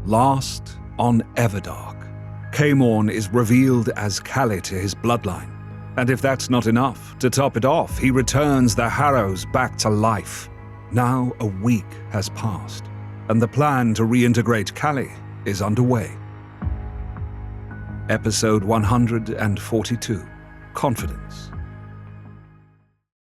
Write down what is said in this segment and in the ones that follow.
Last, on Everdark, Caemorn is revealed as Callie to his bloodline. And if that's not enough, to top it off, he returns the Harrows back to life. Now a week has passed, and the plan to reintegrate Callie is underway. Episode 142, Confidence.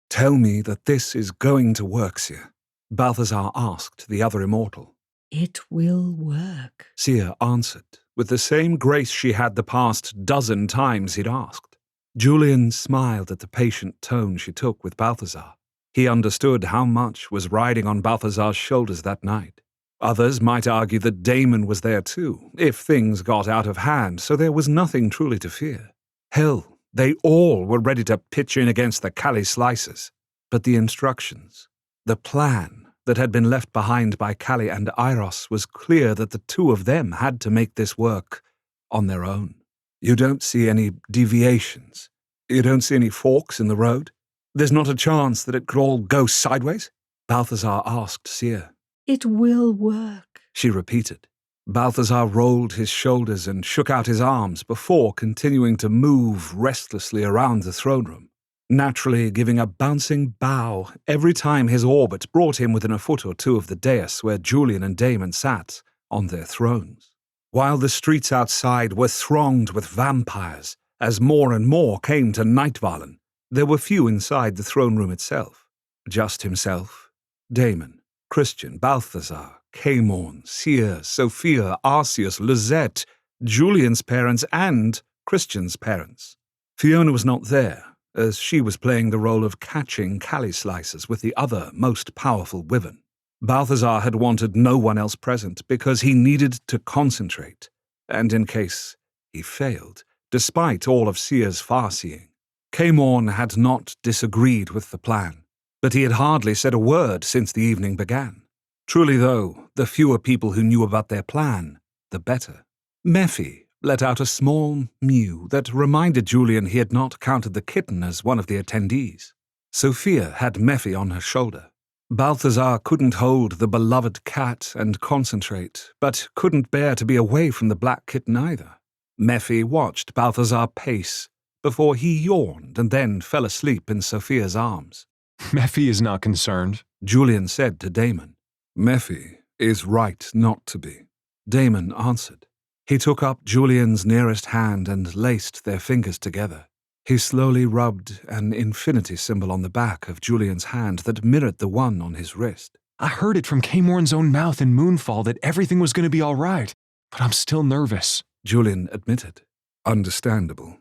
"Tell me that this is going to work, Seer," Balthazar asked the other immortal. "It will work," Seer answered, with the same grace she had the past dozen times he'd asked. Julian smiled at the patient tone she took with Balthazar. He understood how much was riding on Balthazar's shoulders that night. Others might argue that Damon was there too, if things got out of hand, so there was nothing truly to fear. Hell, they all were ready to pitch in against the Callie Slicers. But the instructions, the plan that had been left behind by Callie and Iros was clear that the two of them had to make this work on their own. "You don't see any deviations? You don't see any forks in the road? There's not a chance that it could all go sideways?" Balthazar asked Seer. "It will work," she repeated. Balthazar rolled his shoulders and shook out his arms before continuing to move restlessly around the throne room, naturally giving a bouncing bow every time his orbit brought him within a foot or two of the dais where Julian and Damon sat on their thrones. While the streets outside were thronged with vampires, as more and more came to Nightvallen, there were few inside the throne room itself. Just himself, Damon, Christian, Balthazar, Caemorn, Seer, Sophia, Arceus, Lizette, Julian's parents, and Christian's parents. Fiona was not there, as she was playing the role of catching Callie Slicers with the other most powerful wyvern. Balthazar had wanted no one else present because he needed to concentrate, and in case he failed, despite all of Seer's far-seeing. Caemorn had not disagreed with the plan, but he had hardly said a word since the evening began. Truly though, the fewer people who knew about their plan, the better. Mephi let out a small mew that reminded Julian he had not counted the kitten as one of the attendees. Sophia had Mephi on her shoulder. Balthazar couldn't hold the beloved cat and concentrate, but couldn't bear to be away from the black kitten either. Mephi watched Balthazar pace before he yawned and then fell asleep in Sophia's arms. "Mephi is not concerned," Julian said to Damon. "Mephi is right not to be," Damon answered. He took up Julian's nearest hand and laced their fingers together. He slowly rubbed an infinity symbol on the back of Julian's hand that mirrored the one on his wrist. "I heard it from Caemorn's own mouth in Moonfall that everything was going to be all right, but I'm still nervous," Julian admitted. "Understandable."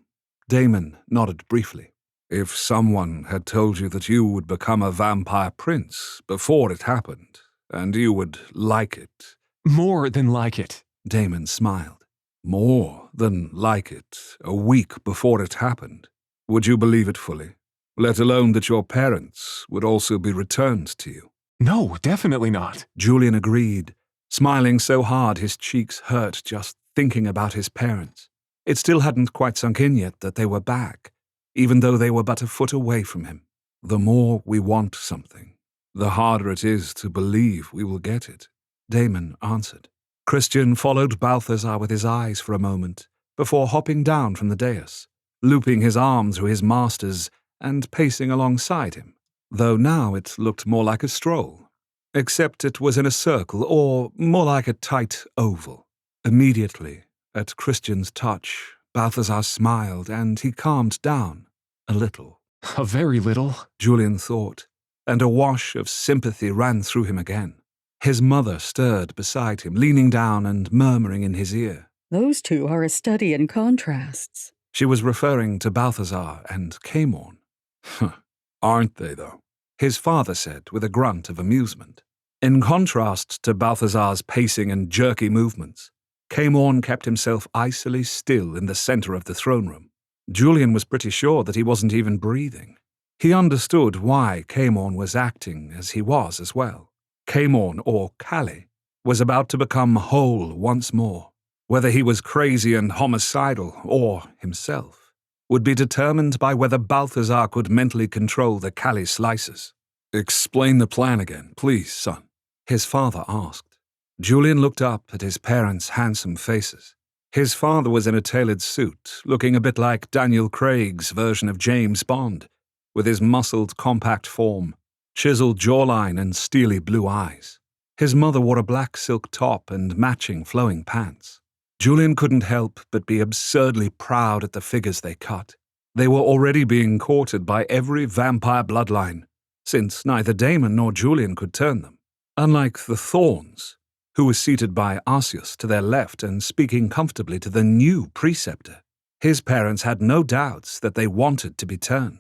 Damon nodded briefly. "If someone had told you that you would become a vampire prince before it happened, and you would like it..." "More than like it," Damon smiled. "More than like it a week before it happened, would you believe it fully? Let alone that your parents would also be returned to you?" "No, definitely not," Julian agreed, smiling so hard his cheeks hurt just thinking about his parents. It still hadn't quite sunk in yet that they were back, even though they were but a foot away from him. "The more we want something, the harder it is to believe we will get it," Damon answered. Christian followed Balthazar with his eyes for a moment, before hopping down from the dais, looping his arm through his master's and pacing alongside him, though now it looked more like a stroll, except it was in a circle or more like a tight oval. Immediately, at Christian's touch, Balthazar smiled and he calmed down a little. "A very little," Julian thought, and a wash of sympathy ran through him again. His mother stirred beside him, leaning down and murmuring in his ear. "Those two are a study in contrasts." She was referring to Balthazar and Caemorn. Aren't they, though? His father said with a grunt of amusement. In contrast to Balthazar's pacing and jerky movements, Caemorn kept himself icily still in the center of the throne room. Julian was pretty sure that he wasn't even breathing. He understood why Caemorn was acting as he was as well. Caemorn, or Callie, was about to become whole once more. Whether he was crazy and homicidal, or himself, would be determined by whether Balthazar could mentally control the Callie Slicers. "Explain the plan again, please, son," his father asked. Julian looked up at his parents' handsome faces. His father was in a tailored suit, looking a bit like Daniel Craig's version of James Bond, with his muscled, compact form, chiseled jawline, and steely blue eyes. His mother wore a black silk top and matching flowing pants. Julian couldn't help but be absurdly proud at the figures they cut. They were already being courted by every vampire bloodline, since neither Damon nor Julian could turn them. Unlike the Thorns, who was seated by Arceus to their left and speaking comfortably to the new preceptor, his parents had no doubts that they wanted to be turned.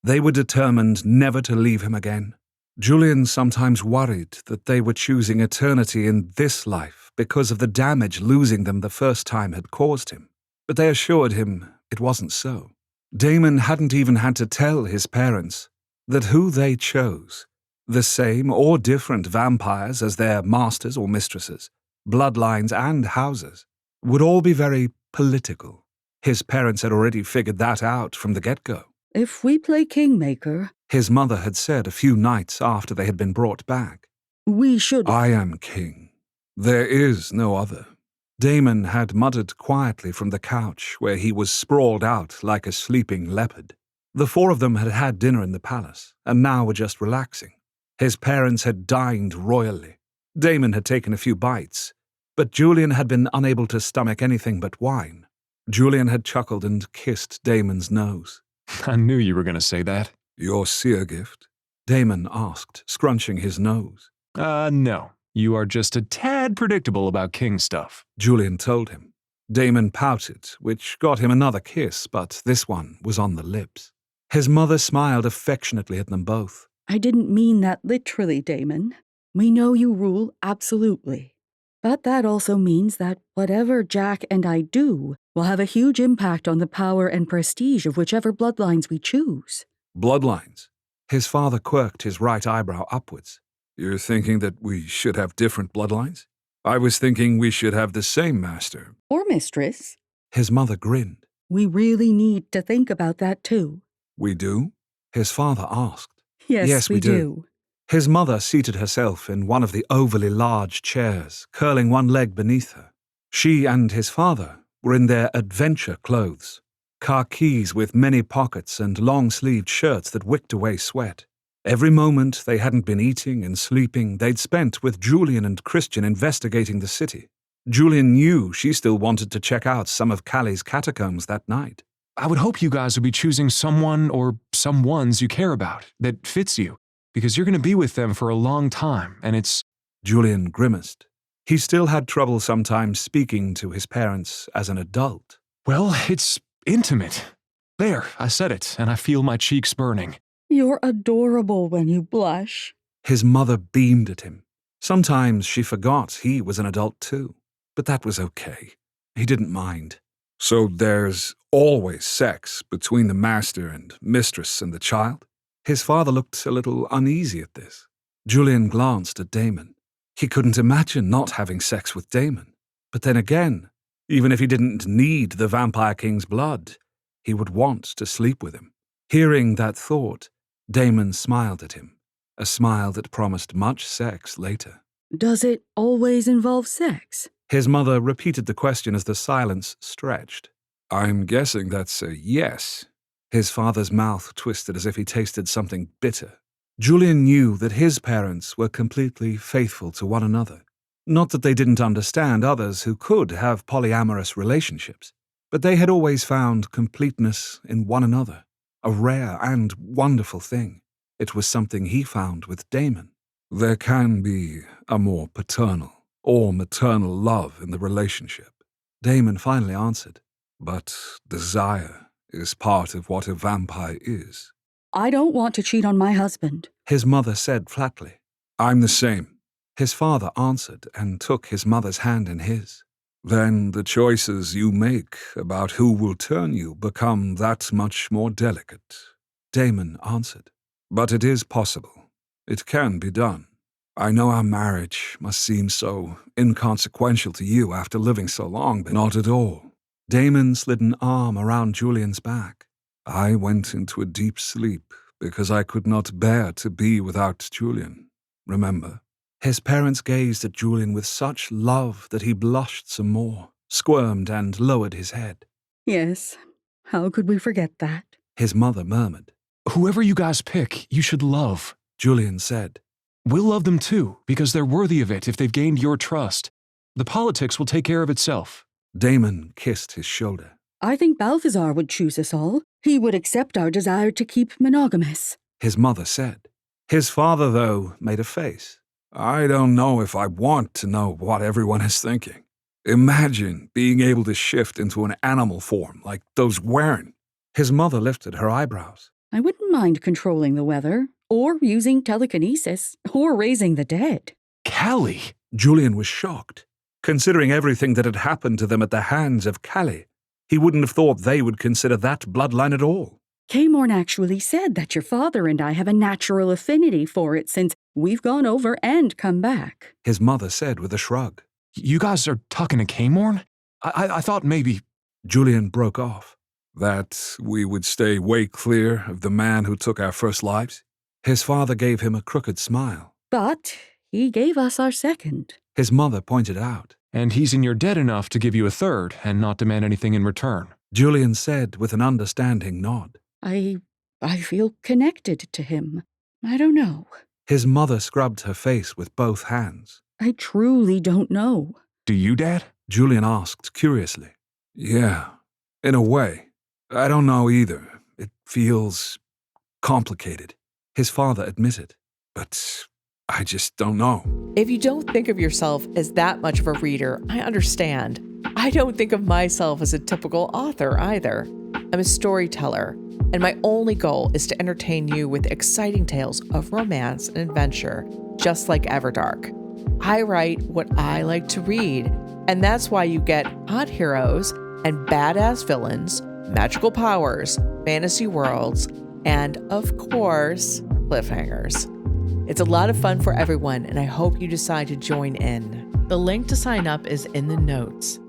They were determined never to leave him again. Julian sometimes worried that they were choosing eternity in this life because of the damage losing them the first time had caused him, but they assured him it wasn't so. Damon hadn't even had to tell his parents that who they chose, the same or different vampires as their masters or mistresses, bloodlines and houses, would all be very political. His parents had already figured that out from the get-go. If we play Kingmaker, His mother had said a few nights after they had been brought back. we should... I am king. There is no other. Damon had muttered quietly from the couch where he was sprawled out like a sleeping leopard. The four of them had had dinner in the palace, and now were just relaxing. His parents had dined royally. Damon had taken a few bites, but Julian had been unable to stomach anything but wine. Julian had chuckled and kissed Damon's nose. I knew you were going to say that. Your seer gift? Damon asked, scrunching his nose. No. You are just a tad predictable about king stuff. Julian told him. Damon pouted, which got him another kiss, but this one was on the lips. His mother smiled affectionately at them both. I didn't mean that literally, Damon. We know you rule absolutely. But that also means that whatever Jack and I do will have a huge impact on the power and prestige of whichever bloodlines we choose. Bloodlines? His father quirked his right eyebrow upwards. You're thinking that we should have different bloodlines? I was thinking we should have the same master. Or mistress. His mother grinned. We really need to think about that too. We do? His father asked. Yes, we do. His mother seated herself in one of the overly large chairs, curling one leg beneath her. She and his father were in their adventure clothes, khakis with many pockets and long-sleeved shirts that wicked away sweat. Every moment they hadn't been eating and sleeping they'd spent with Julian and Christian investigating the city. Julian knew she still wanted to check out some of Callie's catacombs that night. I would hope you guys would be choosing someone or some ones you care about, that fits you, because you're going to be with them for a long time, and it's... Julian grimaced. He still had trouble sometimes speaking to his parents as an adult. Well, it's intimate. There, I said it, and I feel my cheeks burning. You're adorable when you blush. His mother beamed at him. Sometimes she forgot he was an adult too, but that was okay. He didn't mind. So there's always sex between the master and mistress and the child? His father looked a little uneasy at this. Julian glanced at Damon. He couldn't imagine not having sex with Damon. But then again, even if he didn't need the Vampire King's blood, he would want to sleep with him. Hearing that thought, Damon smiled at him, a smile that promised much sex later. Does it always involve sex? His mother repeated the question as the silence stretched. I'm guessing that's a yes. His father's mouth twisted as if he tasted something bitter. Julian knew that his parents were completely faithful to one another. Not that they didn't understand others who could have polyamorous relationships, but they had always found completeness in one another, a rare and wonderful thing. It was something he found with Damon. There can be a more paternal or maternal love in the relationship, Damon finally answered. But desire is part of what a vampire is. I don't want to cheat on my husband, His mother said flatly. I'm the same, his father answered and took his mother's hand in his. Then the choices you make about who will turn you become that much more delicate, Damon answered. But it is possible. It can be done. I know our marriage must seem so inconsequential to you after living so long, but not at all. Damon slid an arm around Julian's back. I went into a deep sleep because I could not bear to be without Julian. Remember? His parents gazed at Julian with such love that he blushed some more, squirmed, and lowered his head. Yes, how could we forget that? His mother murmured. Whoever you guys pick, you should love. Julian said. We'll love them too, because they're worthy of it if they've gained your trust. The politics will take care of itself. Damon kissed his shoulder. I think Balthazar would choose us all. He would accept our desire to keep monogamous. His mother said. His father, though, made a face. I don't know if I want to know what everyone is thinking. Imagine being able to shift into an animal form like those Wern. His mother lifted her eyebrows. I wouldn't mind controlling the weather, or using telekinesis, or raising the dead. Callie! Julian was shocked. Considering everything that had happened to them at the hands of Callie, he wouldn't have thought they would consider that bloodline at all. Caemorn actually said that your father and I have a natural affinity for it since we've gone over and come back. His mother said with a shrug. You guys are talking to Caemorn? I thought maybe... Julian broke off. That we would stay way clear of the man who took our first lives? His father gave him a crooked smile. But he gave us our second. His mother pointed out. And he's in your debt enough to give you a third and not demand anything in return. Julian said with an understanding nod. I feel connected to him. I don't know. His mother scrubbed her face with both hands. I truly don't know. Do you, Dad? Julian asked curiously. Yeah, in a way. I don't know either. It feels complicated. His father admitted. But I just don't know. If you don't think of yourself as that much of a reader, I understand. I don't think of myself as a typical author either. I'm a storyteller, and my only goal is to entertain you with exciting tales of romance and adventure, just like Everdark. I write what I like to read, and that's why you get hot heroes and badass villains, magical powers, fantasy worlds, and, of course, cliffhangers. It's a lot of fun for everyone, and I hope you decide to join in. The link to sign up is in the notes.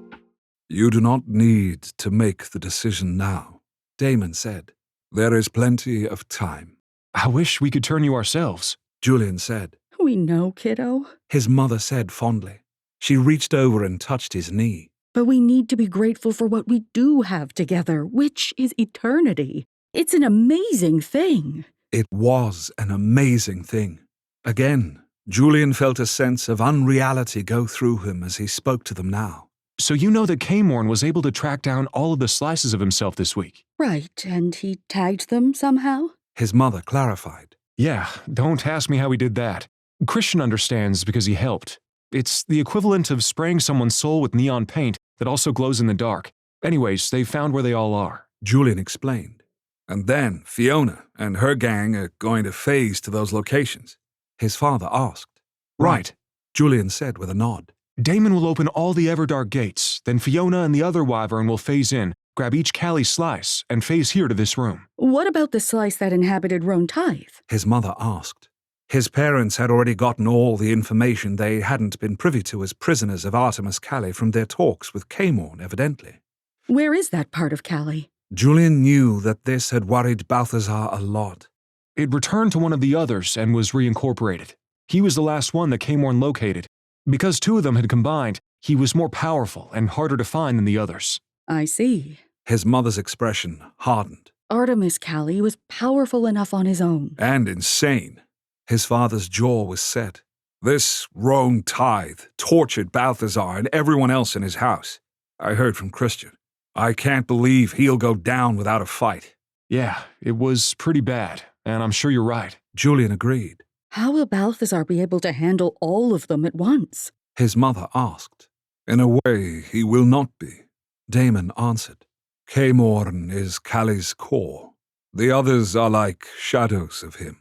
You do not need to make the decision now, Damon said. There is plenty of time. I wish we could turn you ourselves. Julian said. We know, kiddo. His mother said fondly. She reached over and touched his knee. But we need to be grateful for what we do have together, which is eternity. It's an amazing thing. It was an amazing thing. Again, Julian felt a sense of unreality go through him as he spoke to them now. So you know that Caemorn was able to track down all of the slices of himself this week? Right, and he tagged them somehow? His mother clarified. Yeah, don't ask me how he did that. Christian understands because he helped. It's the equivalent of spraying someone's soul with neon paint that also glows in the dark. Anyways, they found where they all are. Julian explained. And then Fiona and her gang are going to phase to those locations. His father asked. Right. Julian said with a nod. Damon will open all the Everdark gates, then Fiona and the other Wyvern will phase in, grab each Callie slice, and phase here to this room. What about the slice that inhabited Roan Tithe? His mother asked. His parents had already gotten all the information they hadn't been privy to as prisoners of Artemis Callie from their talks with Caemorn, evidently. Where is that part of Callie? Julian knew that this had worried Balthazar a lot. It returned to one of the others and was reincorporated. He was the last one that Caemorn located. Because two of them had combined, he was more powerful and harder to find than the others. I see. His mother's expression hardened. Artemis Callie was powerful enough on his own. And insane. His father's jaw was set. This Roan Tithe tortured Balthazar and everyone else in his house. I heard from Christian. I can't believe he'll go down without a fight. Yeah, it was pretty bad, and I'm sure you're right. Julian agreed. How will Balthazar be able to handle all of them at once? His mother asked. In a way, he will not be. Damon answered. Caemorn is Callie's core. The others are like shadows of him.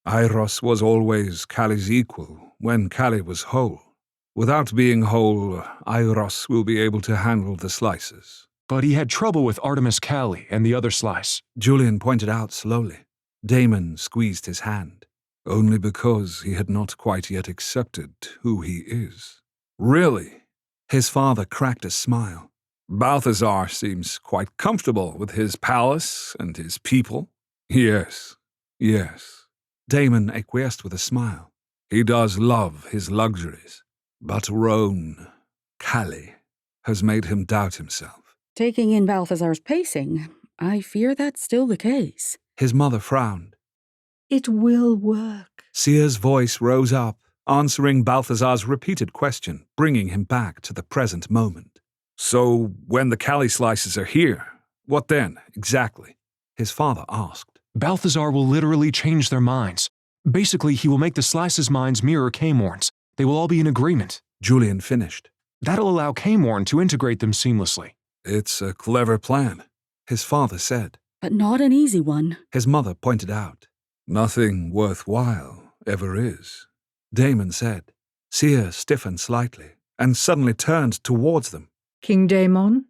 Iros was always Callie's equal when Callie was whole. Without being whole, Iros will be able to handle the slices. But he had trouble with Artemis Callie and the other slice. Julian pointed out slowly. Damon squeezed his hand. Only because he had not quite yet accepted who he is. Really? His father cracked a smile. Balthazar seems quite comfortable with his palace and his people. Yes. Damon acquiesced with a smile. He does love his luxuries. But Roan, Callie, has made him doubt himself. Taking in Balthazar's pacing, I fear that's still the case. His mother frowned. It will work. Seer's voice rose up, answering Balthazar's repeated question, bringing him back to the present moment. So, when the Callie slices are here, what then, exactly? His father asked. Balthazar will literally change their minds. Basically, he will make the Slice's minds mirror Caemorn's. They will all be in agreement. Julian finished. That'll allow Caemorn to integrate them seamlessly. It's a clever plan. His father said. But not an easy one. His mother pointed out. Nothing worthwhile ever is. Damon said. Seer stiffened slightly and suddenly turned towards them. King Daemon,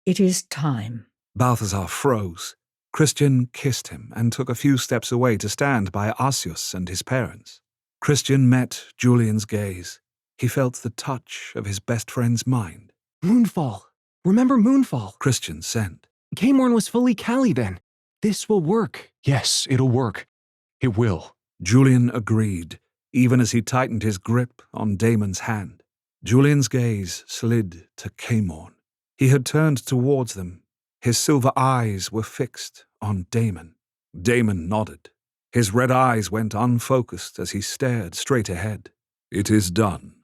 it is time. Balthazar froze. Christian kissed him and took a few steps away to stand by Arceus and his parents. Christian met Julian's gaze. He felt the touch of his best friend's mind. Moonfall. Remember Moonfall? Christian sent. Caemorn was fully Callie then. This will work. Yes, it'll work. It will. Julian agreed, even as he tightened his grip on Damon's hand. Julian's gaze slid to Caemorn. He had turned towards them. His silver eyes were fixed on Damon. Damon nodded. His red eyes went unfocused as he stared straight ahead. It is done.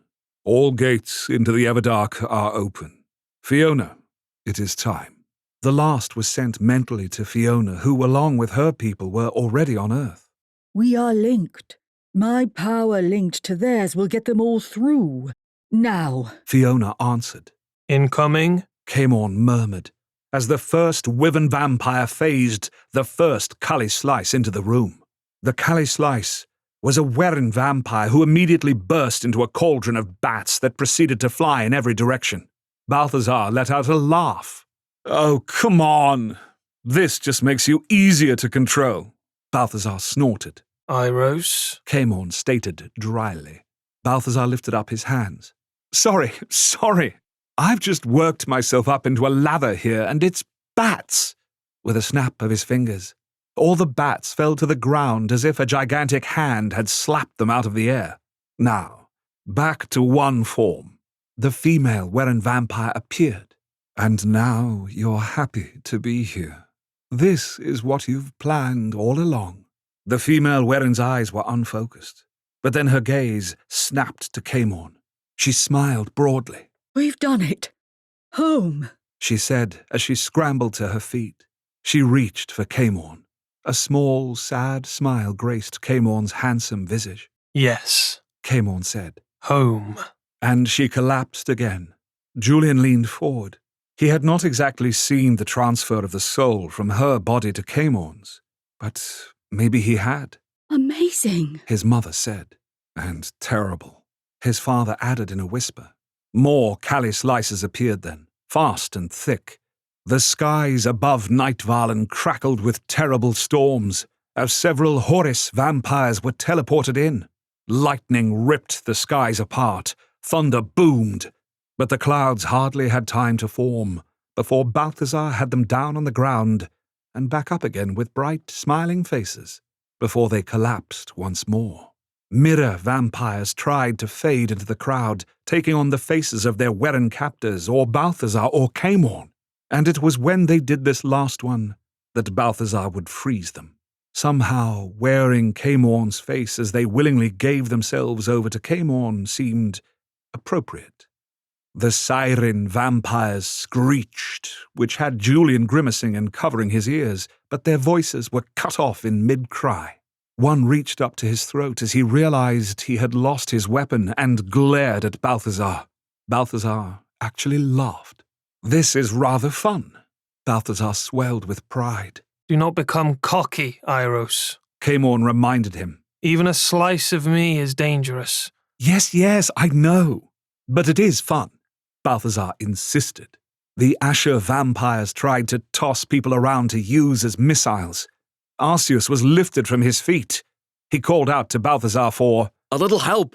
All gates into the Everdark are open. Fiona, it is time. The last was sent mentally to Fiona, who, along with her people, were already on Earth. We are linked. My power linked to theirs will get them all through. Now. Fiona answered. Incoming? Caemorn murmured, as the first Wyvern vampire phased the first Callie Slice into the room. The Callie Slice was a Werin vampire who immediately burst into a cauldron of bats that proceeded to fly in every direction. Balthazar let out a laugh. Oh, come on. This just makes you easier to control. Balthazar snorted. Iros? Caemorn stated dryly. Balthazar lifted up his hands. Sorry. I've just worked myself up into a lather here, and it's bats. With a snap of his fingers, all the bats fell to the ground as if a gigantic hand had slapped them out of the air. Now, back to one form. The female Werin vampire appeared. And now you're happy to be here. This is what you've planned all along. The female Werin's eyes were unfocused, but then her gaze snapped to Caemorn. She smiled broadly. We've done it. Home, she said as she scrambled to her feet. She reached for Caemorn. A small, sad smile graced Caemorn's handsome visage. Yes. Caemorn said. Home. And she collapsed again. Julian leaned forward. He had not exactly seen the transfer of the soul from her body to Caemorn's, but maybe he had. Amazing, his mother said. And terrible, his father added in a whisper. More Callie Slices appeared then, fast and thick. The skies above Nightvarlen crackled with terrible storms as several Horus vampires were teleported in. Lightning ripped the skies apart, thunder boomed, but the clouds hardly had time to form before Balthazar had them down on the ground and back up again with bright, smiling faces before they collapsed once more. Mirror vampires tried to fade into the crowd, taking on the faces of their Werin captors or Balthazar or Caemorn, and it was when they did this last one that Balthazar would freeze them, somehow wearing Caemorn's face as they willingly gave themselves over to Caemorn seemed appropriate. The siren vampires screeched, which had Julian grimacing and covering his ears, but their voices were cut off in mid-cry. One reached up to his throat as he realized he had lost his weapon and glared at Balthazar. Balthazar actually laughed. This is rather fun. Balthazar swelled with pride. Do not become cocky, Iros. Caemorn reminded him. Even a slice of me is dangerous. Yes, I know. But it is fun, Balthazar insisted. The Asher vampires tried to toss people around to use as missiles. Arceus was lifted from his feet. He called out to Balthazar for A little help.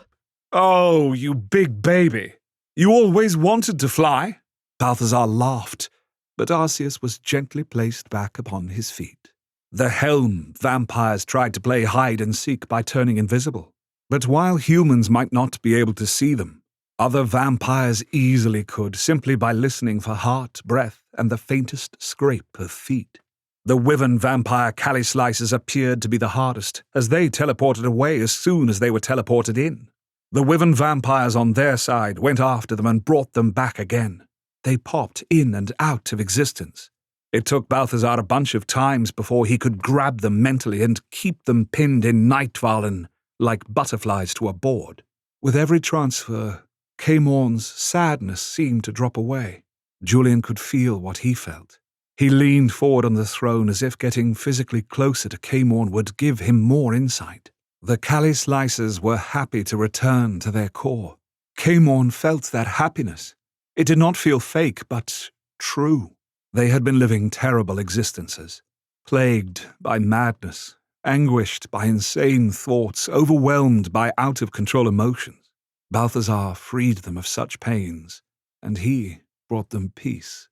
Oh, you big baby. You always wanted to fly. Balthazar laughed, but Arceus was gently placed back upon his feet. The Helm vampires tried to play hide and seek by turning invisible. But while humans might not be able to see them, other vampires easily could, simply by listening for heart, breath, and the faintest scrape of feet. The wyvern vampire Callie Slices appeared to be the hardest, as they teleported away as soon as they were teleported in. The wyvern vampires on their side went after them and brought them back again. They popped in and out of existence. It took Balthazar a bunch of times before he could grab them mentally and keep them pinned in Nightvallen like butterflies to a board. With every transfer, Caemorn's sadness seemed to drop away. Julian could feel what he felt. He leaned forward on the throne as if getting physically closer to Caemorn would give him more insight. The Callie Slicers were happy to return to their core. Caemorn felt that happiness. It did not feel fake, but true. They had been living terrible existences, plagued by madness, anguished by insane thoughts, overwhelmed by out-of-control emotions. Balthazar freed them of such pains, and he brought them peace.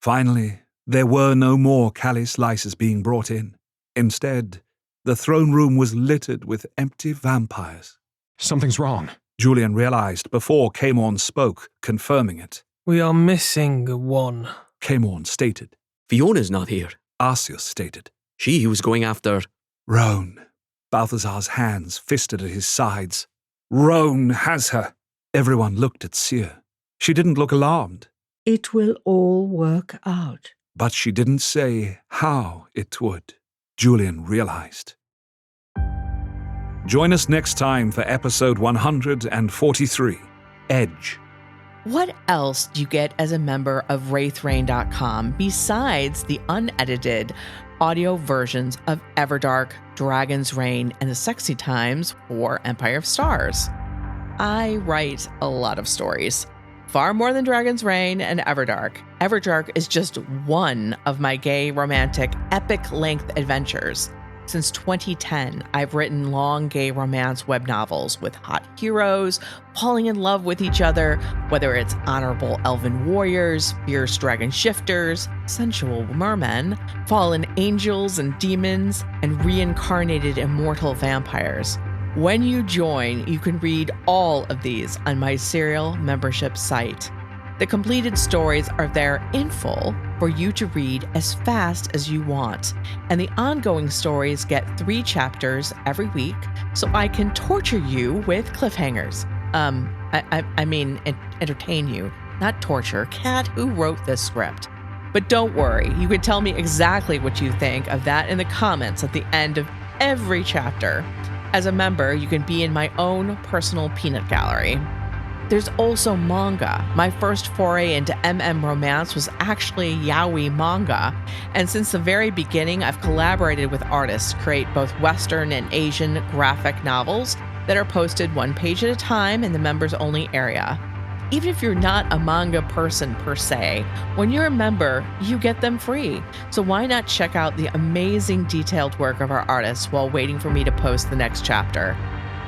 Finally, there were no more Callie Slices being brought in. Instead, the throne room was littered with empty vampires. Something's wrong. Julian realized before Caemorn spoke, confirming it. We are missing one. Caemorn stated. Fiona's not here. Arceus stated. She was going after... Roan. Balthazar's hands fisted at his sides. Roan has her. Everyone looked at Seer. She didn't look alarmed. It will all work out. But she didn't say how it would. Julian realized. Join us next time for episode 143, Edge. What else do you get as a member of WraithRain.com besides the unedited audio versions of Everdark, Dragon's Reign, and the sexy times for Empire of Stars? I write a lot of stories. Far more than Dragon's Reign and Everdark. Everdark is just one of my gay, romantic, epic-length adventures. Since 2010, I've written long gay romance web novels with hot heroes falling in love with each other, whether it's honorable elven warriors, fierce dragon shifters, sensual mermen, fallen angels and demons, and reincarnated immortal vampires. When you join, you can read all of these on my serial membership site. The completed stories are there in full for you to read as fast as you want, and the ongoing stories get 3 chapters every week, so I can torture you with cliffhangers. I mean, entertain you, not torture. Kat, who wrote this script? But don't worry, you can tell me exactly what you think of that in the comments at the end of every chapter. As a member, you can be in my own personal peanut gallery. There's also manga. My first foray into romance was actually yaoi manga, and since the very beginning, I've collaborated with artists to create both Western and Asian graphic novels that are posted 1 page at a time in the members-only area. Even if you're not a manga person per se, when you're a member, you get them free. So why not check out the amazing detailed work of our artists while waiting for me to post the next chapter?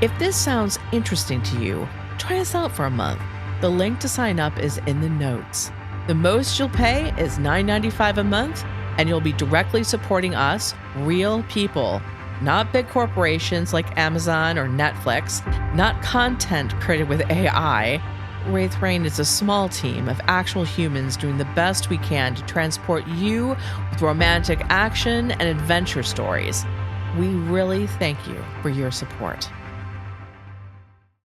If this sounds interesting to you, try us out for a month. The link to sign up is in the notes. The most you'll pay is $9.95 a month, and you'll be directly supporting us, real people, not big corporations like Amazon or Netflix, not content created with AI. Wraith Rain is a small team of actual humans doing the best we can to transport you with romantic action and adventure stories. We really thank you for your support.